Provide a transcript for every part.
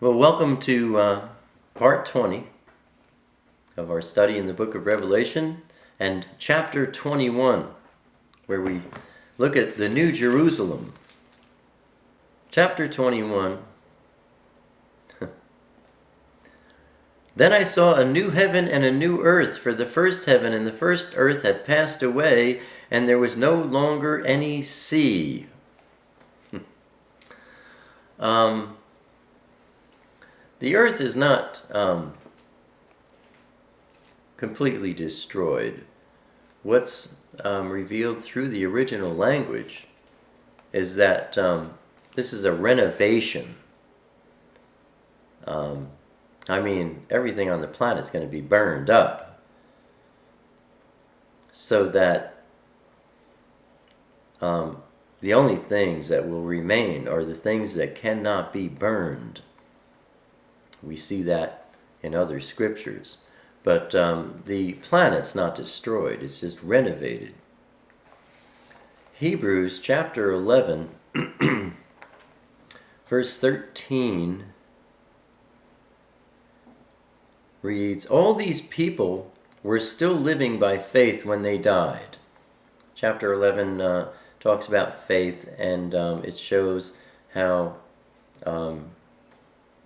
Well, welcome to part 20 of our study in the book of Revelation and chapter 21, where we look at the New Jerusalem. Chapter 21. Then I saw a new heaven and a new earth, for the first heaven and the first earth had passed away, and there was no longer any sea. The earth is not completely destroyed. What's revealed through the original language is that this is a renovation. Everything on the planet is going to be burned up so that the only things that will remain are the things that cannot be burned. We see that in other scriptures. But the planet's not destroyed, it's just renovated. Hebrews chapter 11, verse 13 reads, "All these people were still living by faith when they died." Chapter 11 talks about faith, and it shows how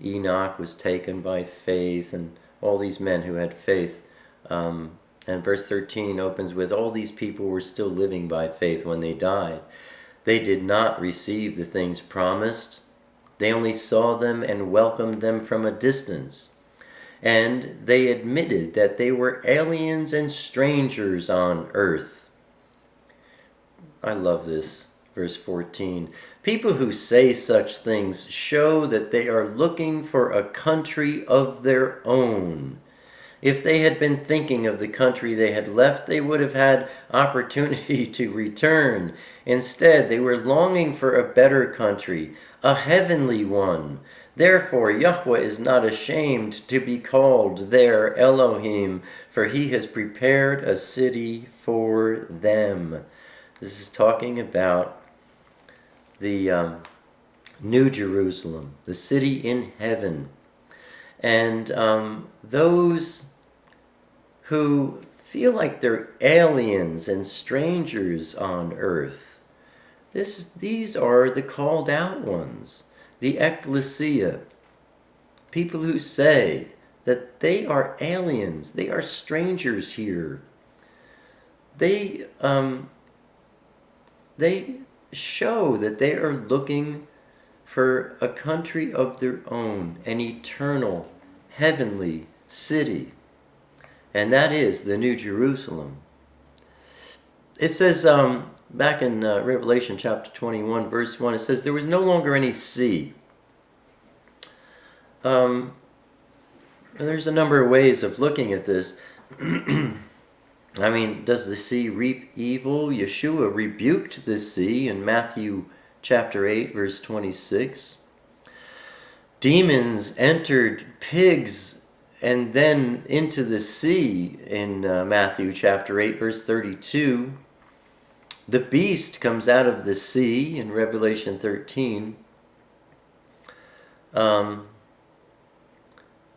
Enoch was taken by faith, and all these men who had faith. And verse 13 opens with, "All these people were still living by faith when they died. They did not receive the things promised. They only saw them and welcomed them from a distance. And they admitted that they were aliens and strangers on earth." I love this. Verse 14, "People who say such things show that they are looking for a country of their own. If they had been thinking of the country they had left, they would have had opportunity to return. Instead, they were longing for a better country, a heavenly one. Therefore, Yahweh is not ashamed to be called their Elohim, for he has prepared a city for them." This is talking about the New Jerusalem, the city in heaven. And those who feel like they're aliens and strangers on earth, these are the called out ones, the ecclesia, people who say that they are aliens, they are strangers here. They show that they are looking for a country of their own, an eternal, heavenly city. And that is the New Jerusalem. It says back in Revelation chapter 21, verse 1, it says, "There was no longer any sea." There's a number of ways of looking at this. Does the sea reap evil? Yeshua rebuked the sea in Matthew chapter 8, verse 26. Demons entered pigs and then into the sea in Matthew chapter 8, verse 32. The beast comes out of the sea in Revelation 13. You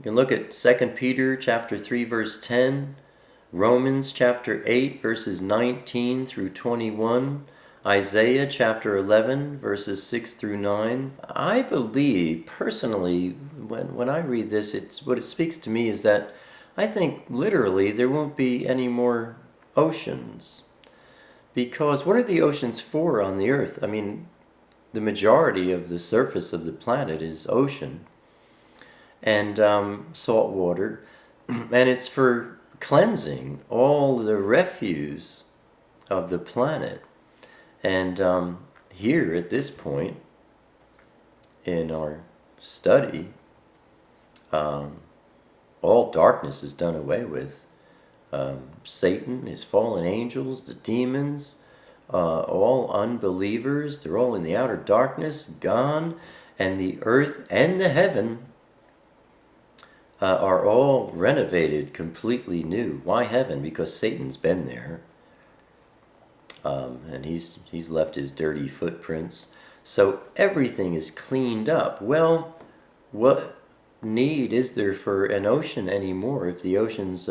can look at 2 Peter chapter 3, verse 10. Romans chapter 8, verses 19 through 21. Isaiah chapter 11, verses 6 through 9. I believe, personally, when I read this, what it speaks to me is that I think literally there won't be any more oceans. Because what are the oceans for on the earth? The majority of the surface of the planet is ocean and salt water, and it's for cleansing all the refuse of the planet. And here at this point in our study, all darkness is done away with. Satan, his fallen angels, the demons, all unbelievers, they're all in the outer darkness, gone, and the earth and the heaven are all renovated, completely new. Why heaven? Because Satan's been there, and he's left his dirty footprints. So everything is cleaned up. Well, what need is there for an ocean anymore if the ocean's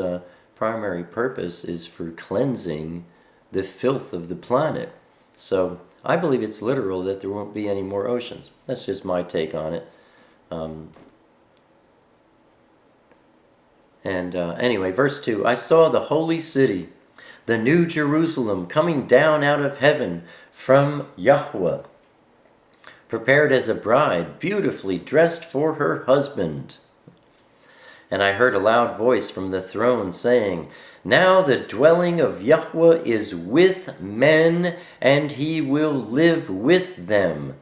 primary purpose is for cleansing the filth of the planet? So I believe it's literal that there won't be any more oceans. That's just my take on it. Anyway, verse 2, I saw the holy city, the new Jerusalem, coming down out of heaven from Yahweh, prepared as a bride, beautifully dressed for her husband. And I heard a loud voice from the throne saying, now the dwelling of Yahweh is with men, and he will live with them.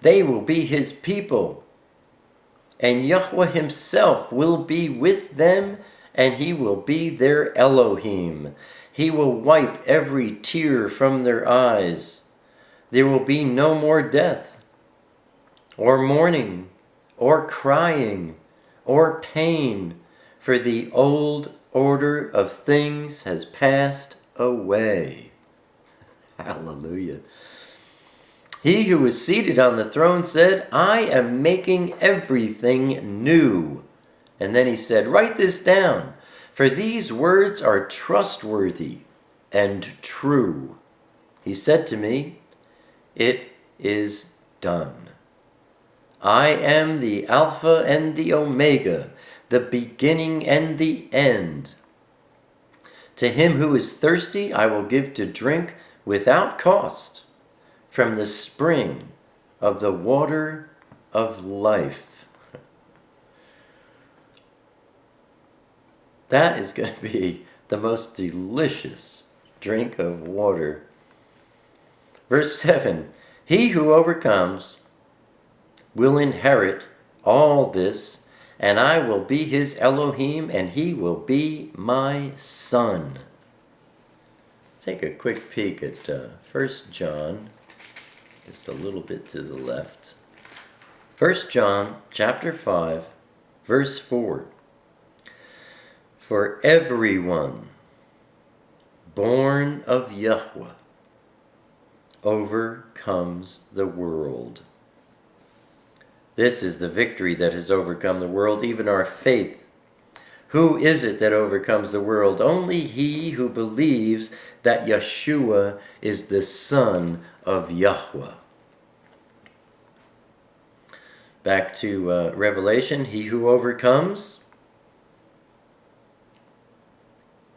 They will be his people, and Yahweh himself will be with them, and he will be their Elohim. He will wipe every tear from their eyes. There will be no more death, or mourning, or crying, or pain, for the old order of things has passed away. Hallelujah. He who was seated on the throne said, I am making everything new. And then he said, write this down, for these words are trustworthy and true. He said to me, it is done. I am the Alpha and the Omega, the beginning and the end. To him who is thirsty, I will give to drink without cost from the spring of the water of life. That is going to be the most delicious drink of water. Verse 7, he who overcomes will inherit all this, and I will be his Elohim, and he will be my son. Take a quick peek at 1 John, just a little bit to the left. 1 John chapter 5, verse 4. For everyone born of Yahweh overcomes the world. This is the victory that has overcome the world, even our faith. Who is it that overcomes the world? Only he who believes that Yeshua is the Son of Yahweh. Back to Revelation, he who overcomes,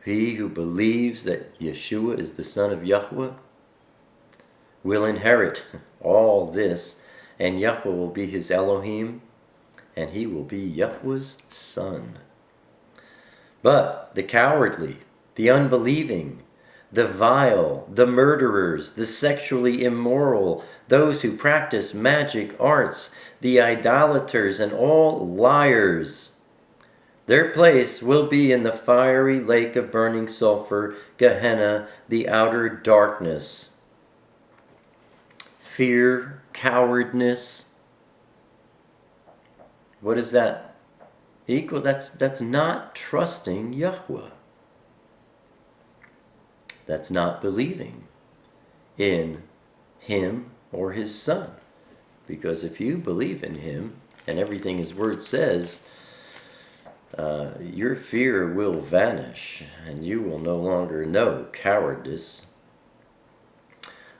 he who believes that Yeshua is the Son of Yahweh, will inherit all this, and Yahweh will be his Elohim, and he will be Yahweh's son. But the cowardly, the unbelieving, the vile, the murderers, the sexually immoral, those who practice magic arts, the idolaters, and all liars, their place will be in the fiery lake of burning sulfur, Gehenna, the outer darkness. Fear, cowardness. What does that equal? That's not trusting Yahweh. That's not believing in him or his son. Because if you believe in him and everything his word says, your fear will vanish and you will no longer know cowardice.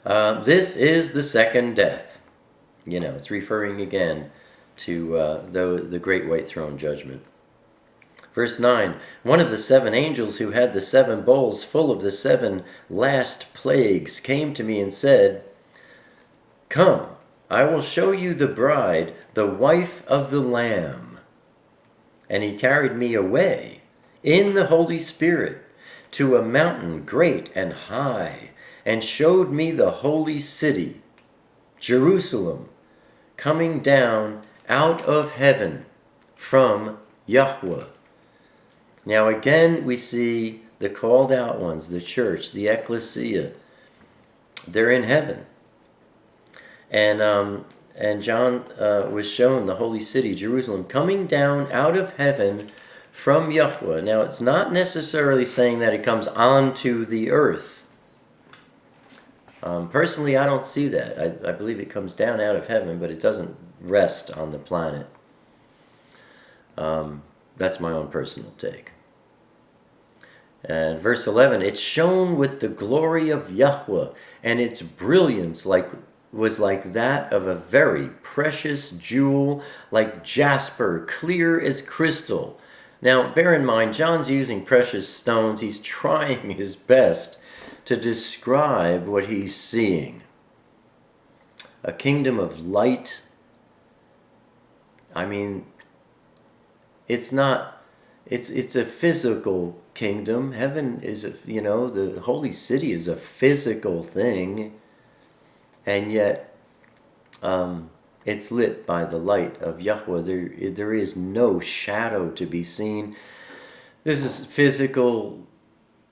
This is the second death. You know, it's referring again to the great white throne judgment. Verse 9, one of the seven angels who had the seven bowls full of the seven last plagues came to me and said, come, I will show you the bride, the wife of the Lamb. And he carried me away in the Holy Spirit to a mountain great and high, and showed me the holy city, Jerusalem, coming down out of heaven from Yahweh. Now again we see the called out ones, the church, the ecclesia. They're in heaven. And John was shown the holy city, Jerusalem, coming down out of heaven from Yahweh. Now it's not necessarily saying that it comes onto the earth. Personally, I don't see that. I believe it comes down out of heaven, but it doesn't rest on the planet. That's my own personal take. And verse 11, it shone with the glory of Yahweh, and its brilliance was like that of a very precious jewel, like jasper, clear as crystal. Now, bear in mind, John's using precious stones. He's trying his best to describe what he's seeing. A kingdom of light. I mean, it's a physical kingdom. Heaven is, the holy city is a physical thing, and yet it's lit by the light of Yahweh. There is no shadow to be seen. This is physical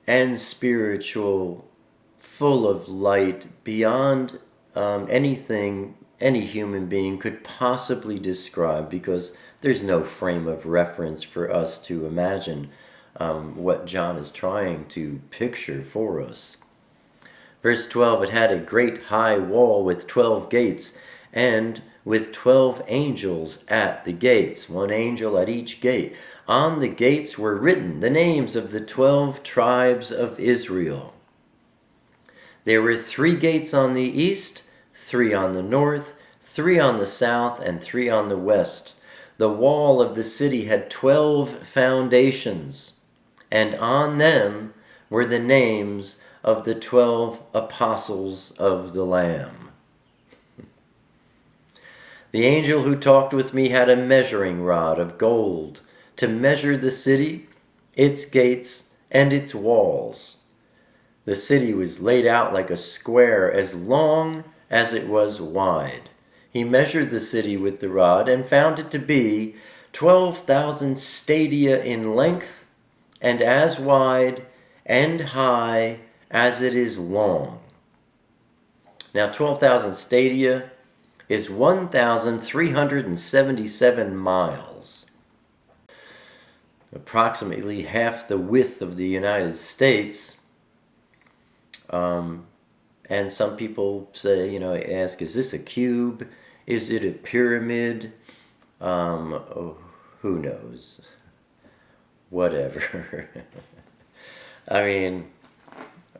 and spiritual, full of light beyond anything any human being could possibly describe, because there's no frame of reference for us to imagine what John is trying to picture for us. Verse 12, it had a great high wall with 12 gates, and with 12 angels at the gates, one angel at each gate. On the gates were written the names of the 12 tribes of Israel. There were 3 gates on the east, 3 on the north, 3 on the south, and 3 on the west. The wall of the city had 12 foundations, and on them were the names of the 12 apostles of the Lamb. The angel who talked with me had a measuring rod of gold to measure the city, its gates, and its walls. The city was laid out like a square as long as it was wide. He measured the city with the rod and found it to be 12,000 stadia in length, and as wide and high as it is long. Now 12,000 stadia is 1,377 miles. Approximately half the width of the United States. And some people say, ask, is this a cube? Is it a pyramid? Who knows? Whatever. I mean,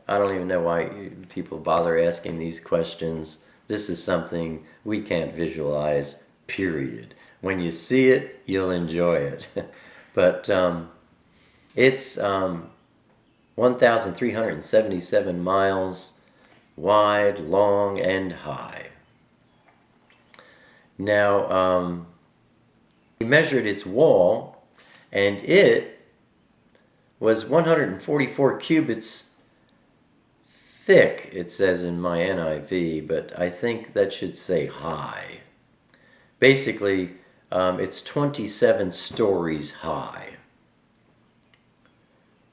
I don't even know why people bother asking these questions. This is something we can't visualize, period. When you see it, you'll enjoy it. But it's 1,377 miles wide, long, and high. Now, he measured its wall, and it was 144 cubits thick, it says in my NIV, but I think that should say high. Basically, it's 27 stories high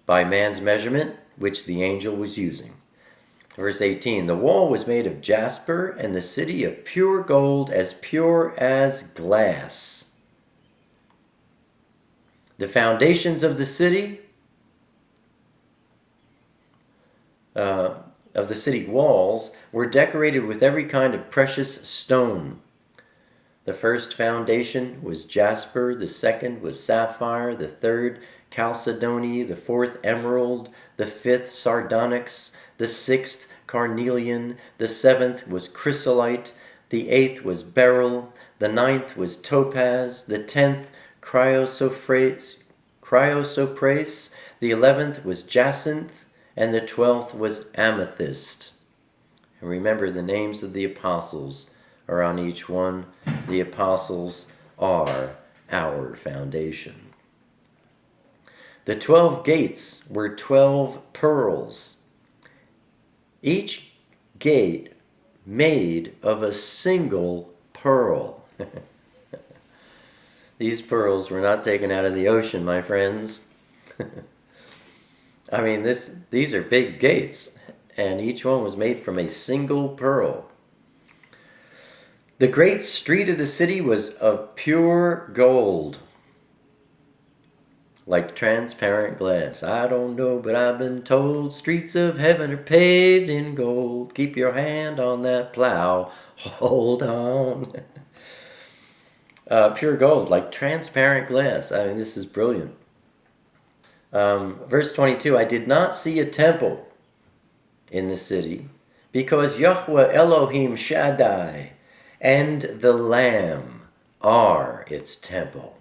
by man's measurement, which the angel was using. Verse 18, the wall was made of jasper, and the city of pure gold, as pure as glass. The foundations of the city, walls, were decorated with every kind of precious stone. The first foundation was jasper, the second was sapphire, the third chalcedony, the fourth emerald, the fifth sardonyx, the sixth carnelian, the seventh was chrysolite, the eighth was beryl, the ninth was topaz, the 10th chrysoprase, the 11th was jacinth, and the 12th was amethyst. And remember, the names of the apostles are on each one. The apostles are our foundation. The 12 gates were 12 pearls, each gate made of a single pearl. These pearls were not taken out of the ocean, my friends. I mean, these are big gates, and each one was made from a single pearl. The great street of the city was of pure gold, like transparent glass. I don't know, but I've been told streets of heaven are paved in gold. Keep your hand on that plow. Hold on. Pure gold, like transparent glass. I mean, this is brilliant. Verse 22, I did not see a temple in the city, because Yahweh Elohim Shaddai and the Lamb are its temple.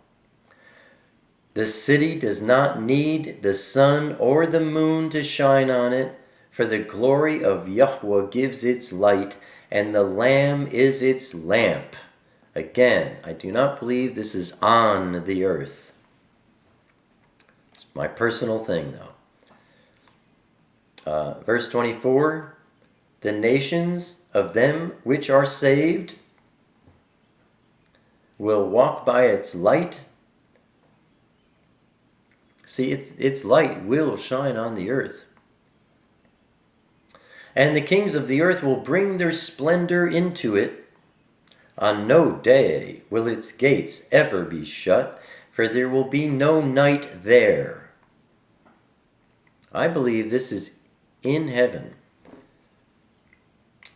The city does not need the sun or the moon to shine on it, for the glory of Yahweh gives its light, and the Lamb is its lamp. Again, I do not believe this is on the earth. It's my personal thing, though. Verse 24, the nations of them which are saved will walk by its light. See, its light will shine on the earth. And the kings of the earth will bring their splendor into it. On no day will its gates ever be shut, for there will be no night there. I believe this is in heaven.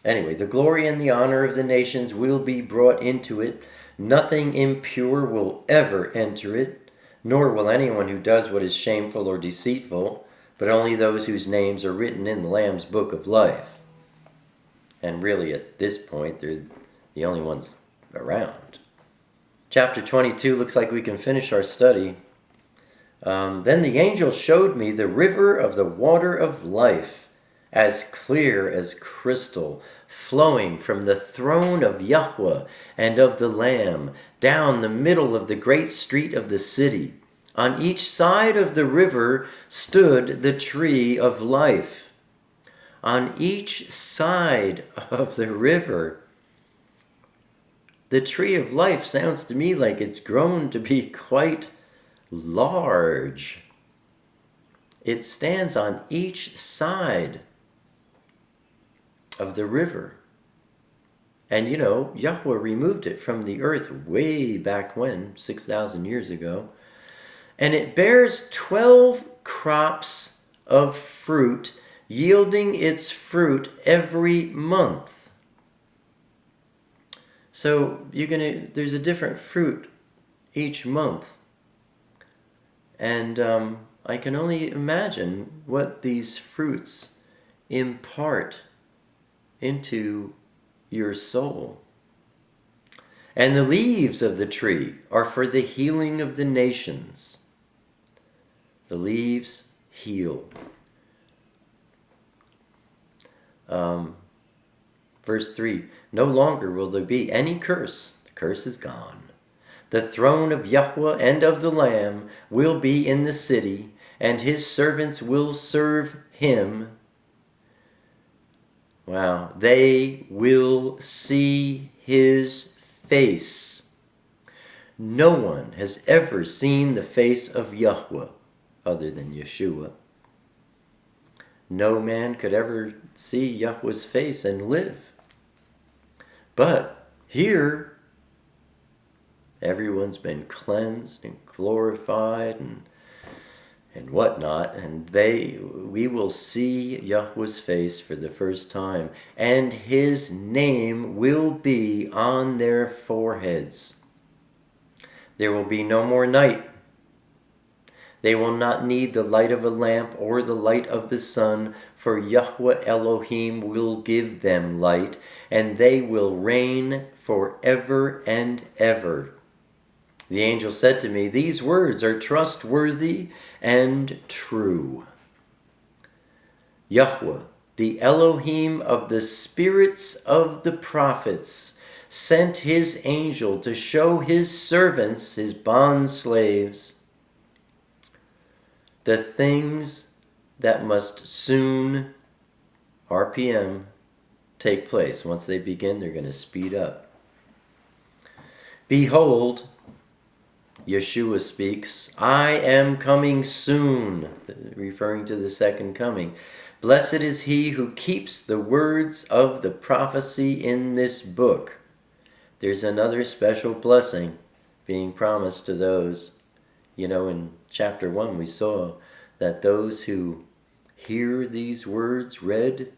Anyway, the glory and the honor of the nations will be brought into it. Nothing impure will ever enter it, nor will anyone who does what is shameful or deceitful, but only those whose names are written in the Lamb's book of life. And really, at this point, they're the only ones around. Chapter 22 looks like we can finish our study. Then the angel showed me the river of the water of life, as clear as crystal, flowing from the throne of Yahweh and of the Lamb, down the middle of the great street of the city. On each side of the river stood the tree of life. On each side of the river. The tree of life sounds to me like it's grown to be quite large. It stands on each side of the river. And you know, Yahweh removed it from the earth way back when, 6,000 years ago. And it bears 12 crops of fruit, yielding its fruit every month. So there's a different fruit each month. And I can only imagine what these fruits impart into your soul. And the leaves of the tree are for the healing of the nations. The leaves heal. Verse 3, no longer will there be any curse. The curse is gone. The throne of Yahweh and of the Lamb will be in the city, and his servants will serve him. Wow. They will see his face. No one has ever seen the face of Yahweh other than Yeshua. No man could ever see Yahweh's face and live. But here, everyone's been cleansed and glorified and whatnot, and we will see Yahweh's face for the first time, and his name will be on their foreheads. There will be no more night. They will not need the light of a lamp or the light of the sun, for Yahweh Elohim will give them light, and they will reign forever and ever. The angel said to me, these words are trustworthy and true. Yahweh, the Elohim of the spirits of the prophets, sent his angel to show his servants, his bond slaves, the things that must soon, RPM, take place. Once they begin, they're going to speed up. Behold, Yeshua speaks, I am coming soon, referring to the second coming. Blessed is he who keeps the words of the prophecy in this book. There's another special blessing being promised to those. You know, in chapter 1 we saw that those who hear these words read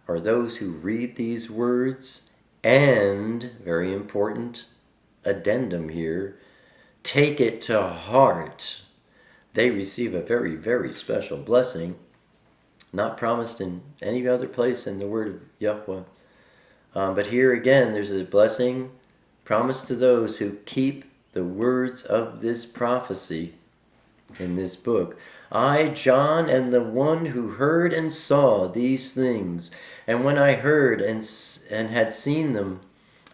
are those who read these words and, very important, addendum here, take it to heart, they receive a very, very special blessing, not promised in any other place in the word of Yahweh. But here again, there's a blessing promised to those who keep the words of this prophecy in this book. I, John, am the one who heard and saw these things. And when I heard and had seen them,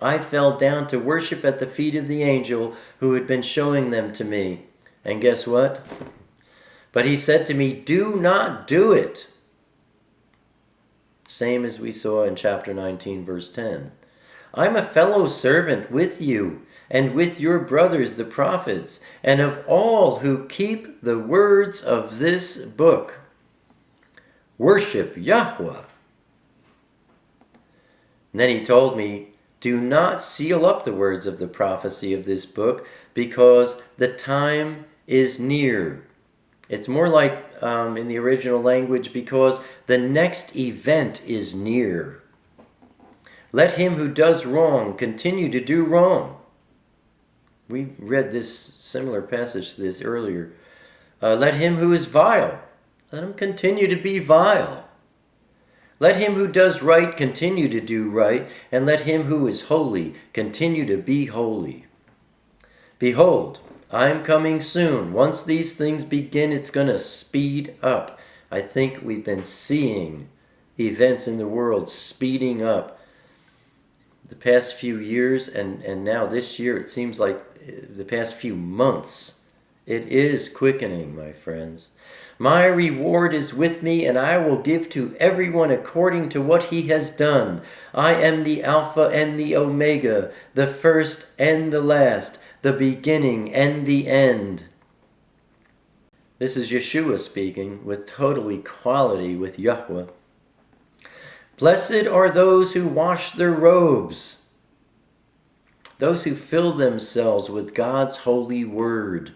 I fell down to worship at the feet of the angel who had been showing them to me. And guess what? But he said to me, do not do it. Same as we saw in chapter 19, verse 10. I'm a fellow servant with you and with your brothers the prophets, and of all who keep the words of this book. Worship Yahweh. And then he told me, do not seal up the words of the prophecy of this book, because the time is near. It's more like in the original language, because the next event is near. Let him who does wrong continue to do wrong. We read this similar passage to this earlier. Let him who is vile, let him continue to be vile. Let him who does right continue to do right, and let him who is holy continue to be holy. Behold, I am coming soon. Once these things begin, it's going to speed up. I think we've been seeing events in the world speeding up the past few years, and now this year, it seems like the past few months. It is quickening, my friends. My reward is with me, and I will give to everyone according to what he has done. I am the Alpha and the Omega, the first and the last, the beginning and the end. This is Yeshua speaking with total equality with Yahweh. Blessed are those who wash their robes, those who fill themselves with God's holy word.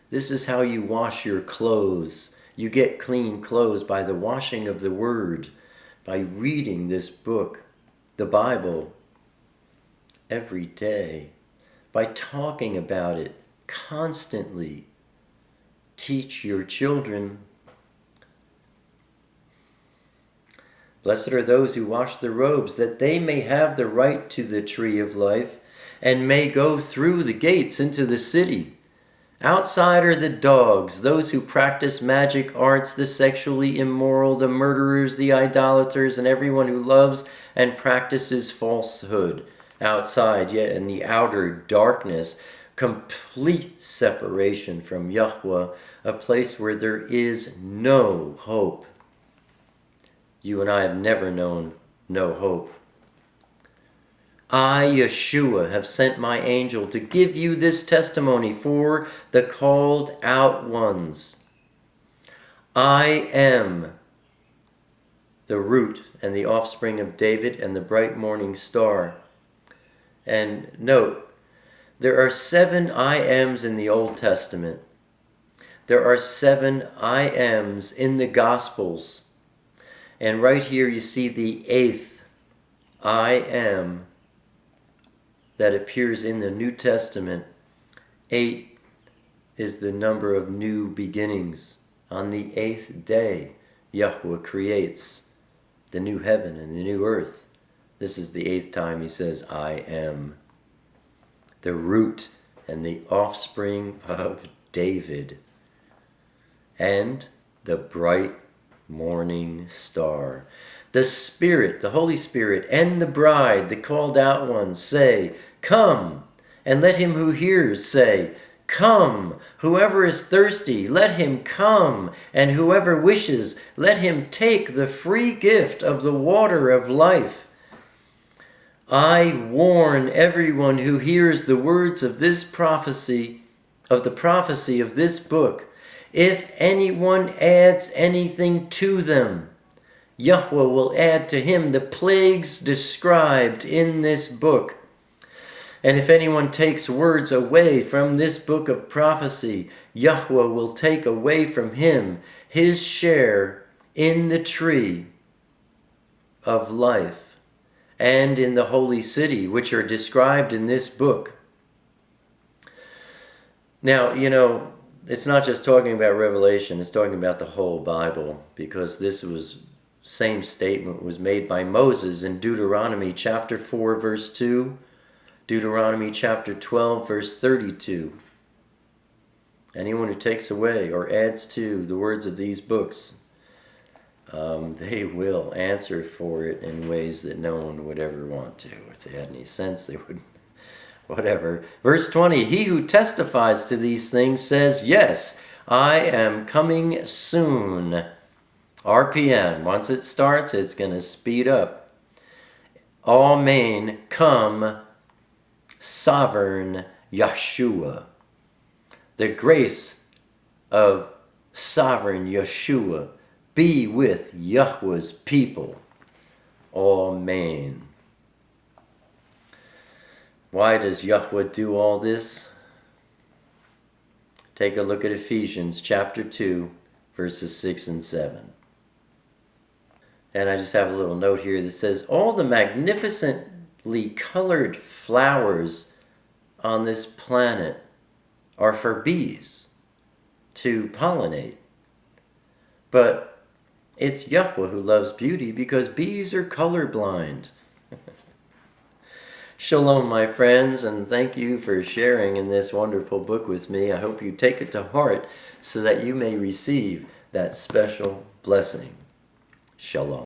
This is how you wash your clothes. You get clean clothes by the washing of the word, by reading this book, the Bible, every day, by talking about it constantly. Teach your children. Blessed are those who wash their robes, that they may have the right to the tree of life, and may go through the gates into the city. Outside are the dogs, those who practice magic arts, the sexually immoral, the murderers, the idolaters, and everyone who loves and practices falsehood. Outside, yet in the outer darkness, complete separation from Yahweh, a place where there is no hope. You and I have never known no hope. I, Yeshua, have sent my angel to give you this testimony for the called out ones. I am the root and the offspring of David and the bright morning star. And note, there are 7 I ams in the Old Testament. There are 7 I ams in the Gospels. And right here you see the 8th I am that appears in the New Testament. 8 is the number of new beginnings. On the 8th day, Yahweh creates the new heaven and the new earth. This is the 8th time he says, I am. The root and the offspring of David. And the bright morning star. The Spirit, the Holy Spirit, and the bride, the called out ones, say, come. And let him who hears say, come. Whoever is thirsty, let him come. And whoever wishes, let him take the free gift of the water of life. I warn everyone who hears the words of this prophecy, of the prophecy of this book, if anyone adds anything to them, Yahweh will add to him the plagues described in this book. And if anyone takes words away from this book of prophecy, Yahweh will take away from him his share in the tree of life and in the holy city, which are described in this book. Now, it's not just talking about Revelation, it's talking about the whole Bible, because same statement was made by Moses in Deuteronomy chapter 4, verse 2, Deuteronomy chapter 12, verse 32. Anyone who takes away or adds to the words of these books, they will answer for it in ways that no one would ever want to. If they had any sense, they wouldn't. Whatever. Verse 20, he who testifies to these things says, yes, I am coming soon. RPM. Once it starts, it's going to speed up. Ahmein, come, sovereign Yeshua. The grace of sovereign Yeshua be with Yahweh's people. Ahmein. Why does Yahweh do all this? Take a look at Ephesians chapter 2, verses 6 and 7. And I just have a little note here that says, all the magnificently colored flowers on this planet are for bees to pollinate. But it's Yahweh who loves beauty, because bees are colorblind. Shalom, my friends, and thank you for sharing in this wonderful book with me. I hope you take it to heart so that you may receive that special blessing. Shalom.